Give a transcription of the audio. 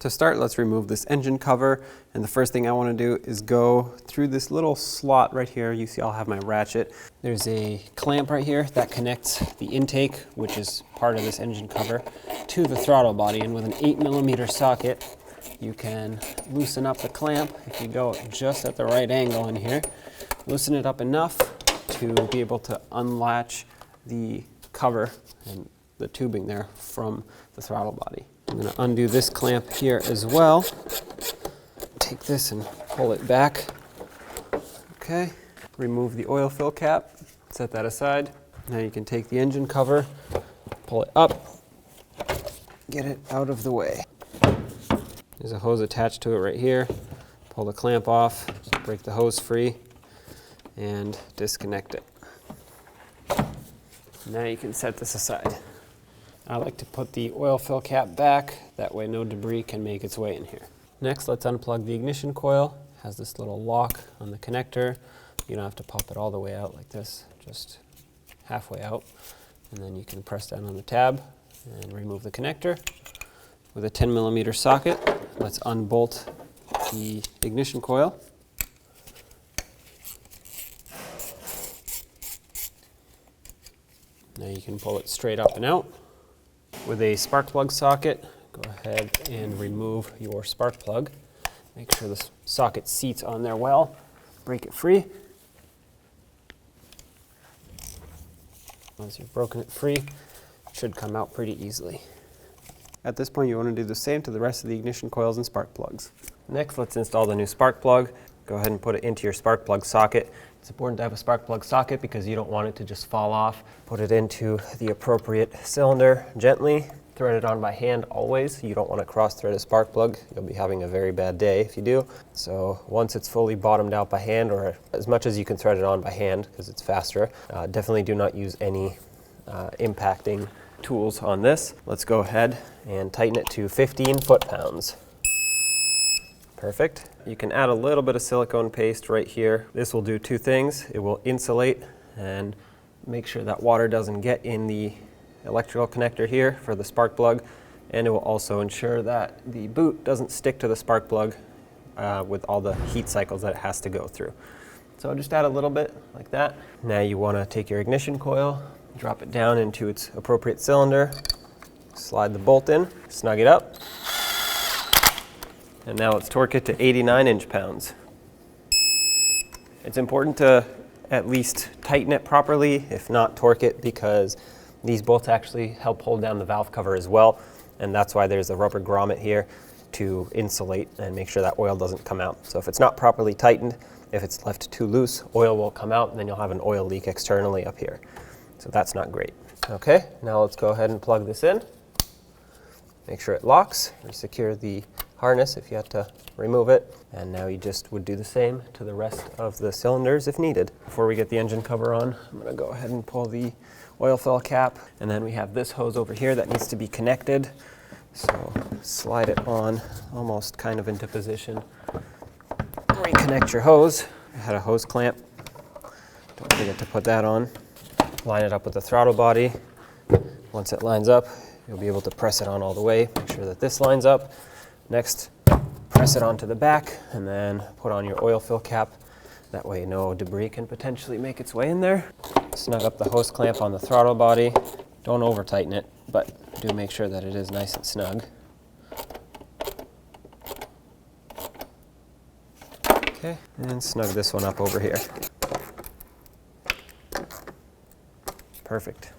To start, let's remove this engine cover, and the first thing I want to do is go through this little slot right here. You see I'll have my ratchet. There's a clamp right here that connects the intake, which is part of this engine cover, to the throttle body, and with an 8mm socket you can loosen up the clamp if you go just at the right angle in here. Loosen it up enough to be able to unlatch the cover and the tubing there from the throttle body. I'm going to undo this clamp here as well. Take this and pull it back. Okay, remove the oil fill cap, set that aside. Now you can take the engine cover, pull it up, get it out of the way. There's a hose attached to it right here. Pull the clamp off, break the hose free, and disconnect it. Now you can set this aside. I like to put the oil fill cap back, that way no debris can make its way in here. Next, let's unplug the ignition coil. It has this little lock on the connector. You don't have to pop it all the way out like this, just halfway out. And then you can press down on the tab and remove the connector. With a 10mm socket, let's unbolt the ignition coil. Now you can pull it straight up and out. With a spark plug socket, go ahead and remove your spark plug. Make sure the socket seats on there well. Break it free. Once you've broken it free, it should come out pretty easily. At this point, you want to do the same to the rest of the ignition coils and spark plugs. Next, let's install the new spark plug. Go ahead and put it into your spark plug socket. It's important to have a spark plug socket because you don't want it to just fall off. Put it into the appropriate cylinder gently. Thread it on by hand always. You don't want to cross-thread a spark plug. You'll be having a very bad day if you do. So once it's fully bottomed out by hand, or as much as you can thread it on by hand because it's faster, definitely do not use any impacting tools on this. Let's go ahead and tighten it to 15 foot-pounds. Perfect. You can add a little bit of silicone paste right here. This will do two things. It will insulate and make sure that water doesn't get in the electrical connector here for the spark plug, and it will also ensure that the boot doesn't stick to the spark plug with all the heat cycles that it has to go through. So just add a little bit like that. Now you want to take your ignition coil, drop it down into its appropriate cylinder, slide the bolt in, snug it up, and now let's torque it to 89 inch-pounds. It's important to at least tighten it properly, if not torque it, because these bolts actually help hold down the valve cover as well, and that's why there's a rubber grommet here to insulate and make sure that oil doesn't come out. So if it's not properly tightened, if it's left too loose, oil will come out and then you'll have an oil leak externally up here. So that's not great. Okay, now let's go ahead and plug this in. Make sure it locks. Resecure the harness if you have to remove it. And now you just would do the same to the rest of the cylinders if needed. Before we get the engine cover on, I'm going to go ahead and pull the oil fill cap. And then we have this hose over here that needs to be connected. So slide it on almost kind of into position. Reconnect your hose. I had a hose clamp. Don't forget to put that on. Line it up with the throttle body. Once it lines up, you'll be able to press it on all the way. Make sure that this lines up. Next, press it onto the back and then put on your oil fill cap. That way no debris can potentially make its way in there. Snug up the hose clamp on the throttle body. Don't over tighten it, but do make sure that it is nice and snug. Okay, and snug this one up over here. Perfect.